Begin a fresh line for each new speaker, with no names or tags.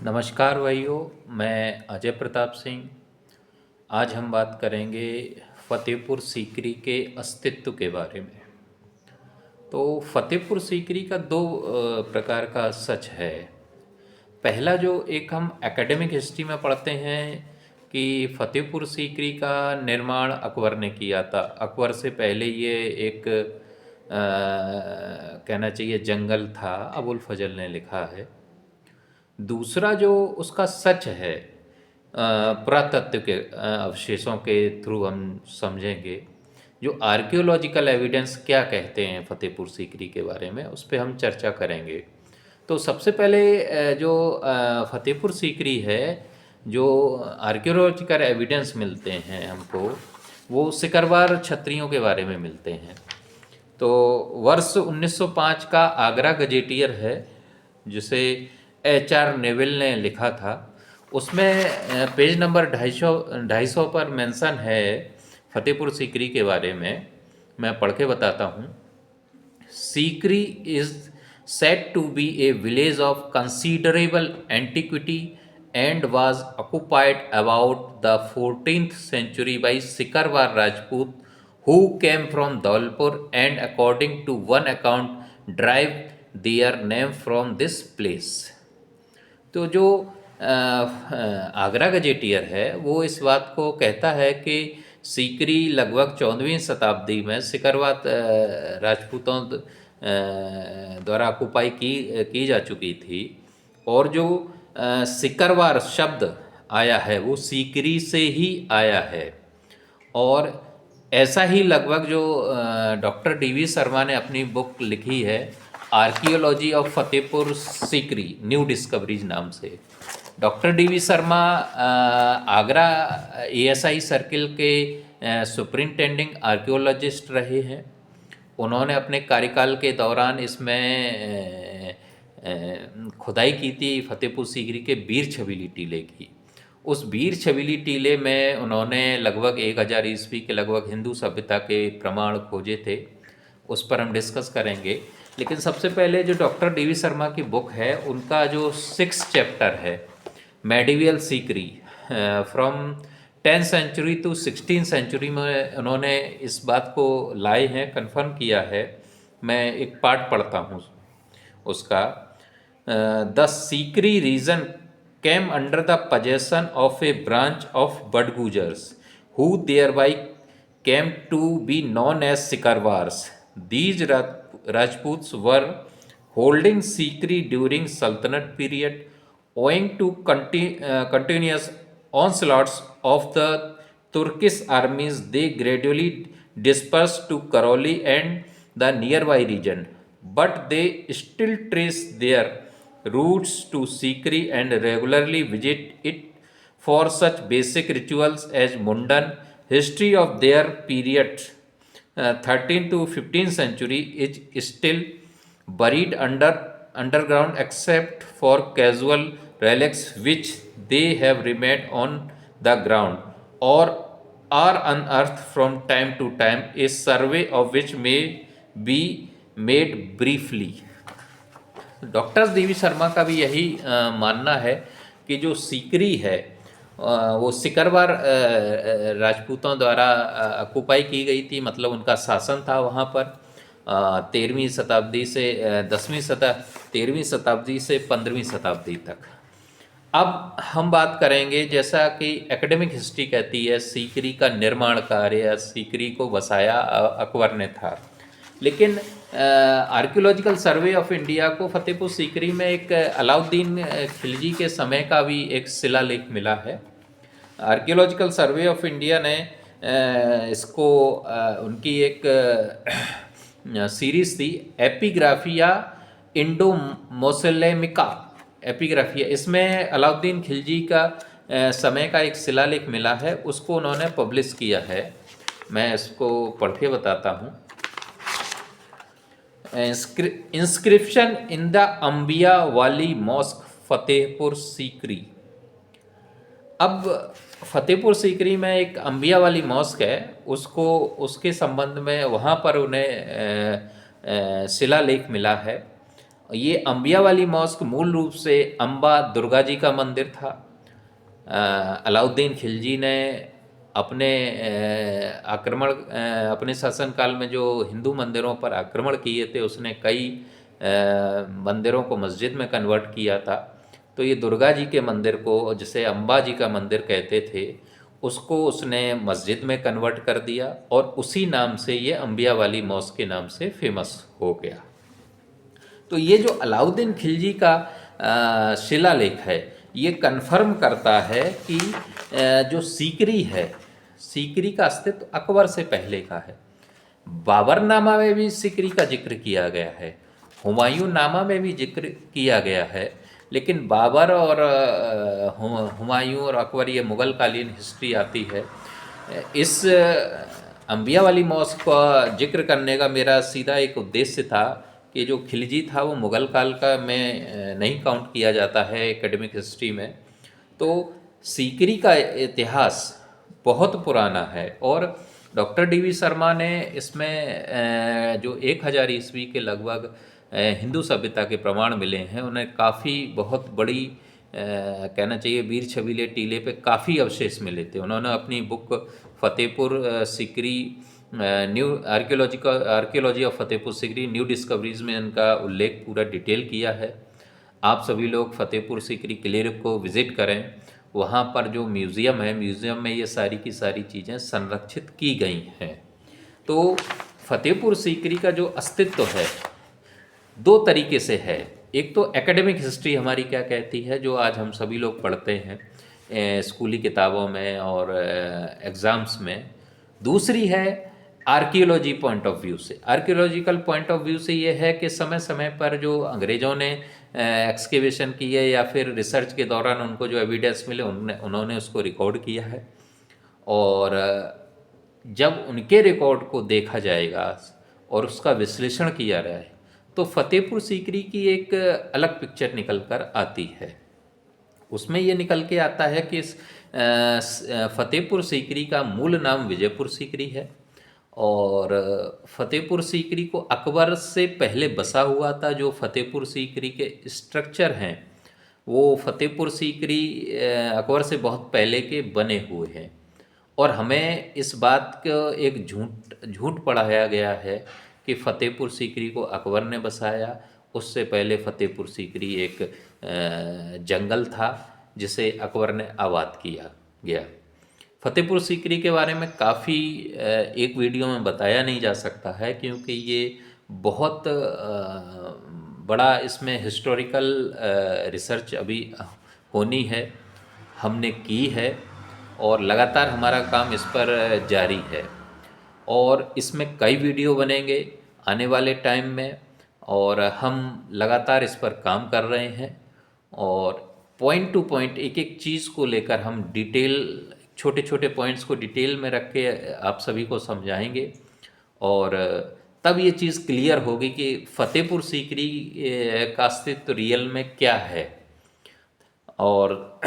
नमस्कार भाइयों। मैं अजय प्रताप सिंह। आज हम बात करेंगे फतेहपुर सीकरी के अस्तित्व के बारे में। तो फतेहपुर सीकरी का दो प्रकार का सच है। पहला जो एक हम एकेडमिक हिस्ट्री में पढ़ते हैं कि फतेहपुर सीकरी का निर्माण अकबर ने किया था। अकबर से पहले ये एक कहना चाहिए जंगल था, अबुल फजल ने लिखा है। दूसरा जो उसका सच है पुरातत्व के अवशेषों के थ्रू हम समझेंगे। जो आर्कियोलॉजिकल एविडेंस क्या कहते हैं फतेहपुर सीकरी के बारे में, उस पर हम चर्चा करेंगे। तो सबसे पहले जो फतेहपुर सीकरी है, जो आर्कियोलॉजिकल एविडेंस मिलते हैं हमको, वो सिकरवार क्षत्रियों के बारे में मिलते हैं। तो वर्ष 1905 का आगरा गजेटियर है, जिसे HR नेविल ने लिखा था। उसमें पेज नंबर 250 पर मेंशन है फतेहपुर सीकरी के बारे में। मैं पढ़ के बताता हूँ। Sikri is said to be a village of considerable antiquity and was occupied about the 14th century by Sikarwar Rajput who came from Dholpur and according to one account derive their name from this place। तो जो Agra gazetteer है वो इस बात को कहता है कि सीकरी लगभग 14वीं शताब्दी में सिकरवार राजपूतों द्वारा ऑक्युपाई की जा चुकी थी। और जो सिकरवार शब्द आया है वो सीकरी से ही आया है। और ऐसा ही लगभग जो डॉक्टर DV शर्मा ने अपनी बुक लिखी है archaeology of Fatehpur Sikri new discoveries नाम से। Doctor DV Sharma Agra ASI circle के सुपरिंटेंडिंग आर्कियोलॉजिस्ट रहे हैं। उन्होंने अपने कार्यकाल के दौरान इसमें खुदाई की थी फतेहपुर सीकरी के बीर छबीली टीले की। उस बीर छबीली टीले में उन्होंने लगभग 1000 ईस्वी के लगभग हिंदू सभ्यता के प्रमाण खोजे थे। उस पर हम डिस्कस करेंगे। लेकिन सबसे पहले जो डॉक्टर DV शर्मा की बुक है, उनका जो 6 चैप्टर है medieval Sikri from 10th century to 16th century में, उन्होंने इस बात को लाए हैं, कंफर्म किया है। मैं एक पार्ट पढ़ता हूँ उसका। The Sikri region came under the possession of a branch of Badgujars, who thereby came to be known as Sikarwars. These Rajputs were holding Sikri during Sultanate period. Owing to continuous onslaughts of the Turkish armies, they gradually dispersed to Karoli and the nearby region, but they still trace their roots to Sikri and regularly visit it for such basic rituals as Mundan. History of their period 13th to 15th century is still buried underground except for casual relics which they have remained on the ground or are unearthed from time to time, a survey of which may be made briefly। Doctor DV Sharma का भी यही मानना है कि जो सीकरी है वो सिकरवार राजपूतों द्वारा ऑक्युपाई की गई थी, मतलब उनका शासन था वहाँ पर 13वीं शताब्दी से 13वीं शताब्दी से 15वीं शताब्दी तक। अब हम बात करेंगे, जैसा कि एकेडमिक हिस्ट्री कहती है, सीकरी का निर्माण कार्य या सीकरी को बसाया अकबर ने था। लेकिन आर्कियोलॉजिकल सर्वे ऑफ इंडिया को फतेहपुर सीकरी में एक अलाउद्दीन खिलजी के समय का भी एक शिलालेख मिला है। आर्कियोलॉजिकल सर्वे ऑफ इंडिया ने इसको उनकी एक सीरीज थी एपिग्राफिया इंडो मोसेलेमिका एपिग्राफिया। इसमें अलाउद्दीन खिलजी का समय का एक शिलालेख मिला है, उसको उन्होंने पब्लिश किया है। मैं इसको पढ़ के बताता हूँ। इंस्क्रिप्शन इन द अंबिया वाली मॉस्क फतेहपुर सीकरी। अब फतेहपुर सीकरी में एक अंबिया वाली मॉस्क है, उसको उसके संबंध में वहाँ पर उन्हें शिलालेख मिला है। ये अम्बिया वाली मॉस्क मूल रूप से अम्बा दुर्गा जी का मंदिर था। अलाउद्दीन खिलजी ने अपने अपने शासनकाल में जो हिंदू मंदिरों पर आक्रमण किए थे, उसने कई मंदिरों को मस्जिद में कन्वर्ट किया था। तो ये दुर्गा जी के मंदिर को, जिसे अम्बा जी का मंदिर कहते थे, उसको उसने मस्जिद में कन्वर्ट कर दिया और उसी नाम से ये अम्बिया वाली मॉस्क के नाम से फेमस हो गया। तो ये जो अलाउद्दीन खिलजी का शिलालेख है, ये कन्फर्म करता है कि जो सीकरी है, सीकरी का अस्तित्व अकबर से पहले का है। बाबरनामा में भी सीकरी का जिक्र किया गया है, हुमायूं नामा में भी जिक्र किया गया है, लेकिन बाबर और हुमायूं और अकबर, ये मुग़ल कालीन हिस्ट्री आती है। इस अम्बिया वाली मॉस्क का जिक्र करने का मेरा सीधा एक उद्देश्य था कि जो खिलजी था वो मुग़ल काल का में नहीं काउंट किया जाता है एकेडमिक हिस्ट्री में। तो सीकरी का इतिहास बहुत पुराना है और डॉक्टर डी.वी. शर्मा ने इसमें जो 1000 ईस्वी के लगभग हिंदू सभ्यता के प्रमाण मिले हैं, उन्हें काफ़ी बहुत बड़ी कहना चाहिए वीर छबीले टीले पे काफ़ी अवशेष मिले थे। उन्होंने अपनी book Fatehpur Sikri new archaeology of Fatehpur Sikri new discoveries में इनका उल्लेख पूरा डिटेल किया है। आप सभी लोग फतेहपुर सीकरी किले को विज़िट करें। वहाँ पर जो म्यूज़ियम है, म्यूज़ियम में ये सारी की सारी चीज़ें संरक्षित की गई हैं। तो फतेहपुर सीकरी का जो अस्तित्व है, दो तरीके से है। एक तो एकेडमिक हिस्ट्री हमारी क्या कहती है, जो आज हम सभी लोग पढ़ते हैं स्कूली किताबों में और एग्ज़ाम्स में। दूसरी है आर्कियोलॉजी पॉइंट ऑफ व्यू से। आर्कियोलॉजिकल पॉइंट ऑफ व्यू से ये है कि समय समय पर जो अंग्रेज़ों ने एक्सकेवेशन की है या फिर रिसर्च के दौरान उनको जो एविडेंस मिले, उन्होंने उसको रिकॉर्ड किया है। और जब उनके रिकॉर्ड को देखा जाएगा और उसका विश्लेषण किया जाए, तो फतेहपुर सीकरी की एक अलग पिक्चर निकल कर आती है। उसमें ये निकल के आता है कि फतेहपुर सीकरी का मूल नाम विजयपुर सीकरी है और फतेहपुर सीकरी को अकबर से पहले बसा हुआ था। जो फतेहपुर सीकरी के स्ट्रक्चर हैं, वो फतेहपुर सीकरी अकबर से बहुत पहले के बने हुए हैं। और हमें इस बात को एक झूठ पढ़ाया गया है कि फतेहपुर सीकरी को अकबर ने बसाया। उससे पहले फतेहपुर सीकरी एक जंगल था जिसे अकबर ने आबाद किया गया। फतेहपुर सीकरी के बारे में काफ़ी एक वीडियो में बताया नहीं जा सकता है, क्योंकि ये बहुत बड़ा इसमें हिस्टोरिकल रिसर्च अभी होनी है, हमने की है और लगातार हमारा काम इस पर जारी है। और इसमें कई वीडियो बनेंगे आने वाले टाइम में और हम लगातार इस पर काम कर रहे हैं और पॉइंट टू पॉइंट एक एक चीज़ को लेकर हम डिटेल, छोटे छोटे पॉइंट्स को डिटेल में रख के आप सभी को समझाएंगे और तब ये चीज़ क्लियर होगी कि फतेहपुर सीकरी का अस्तित्व रियल में क्या है। और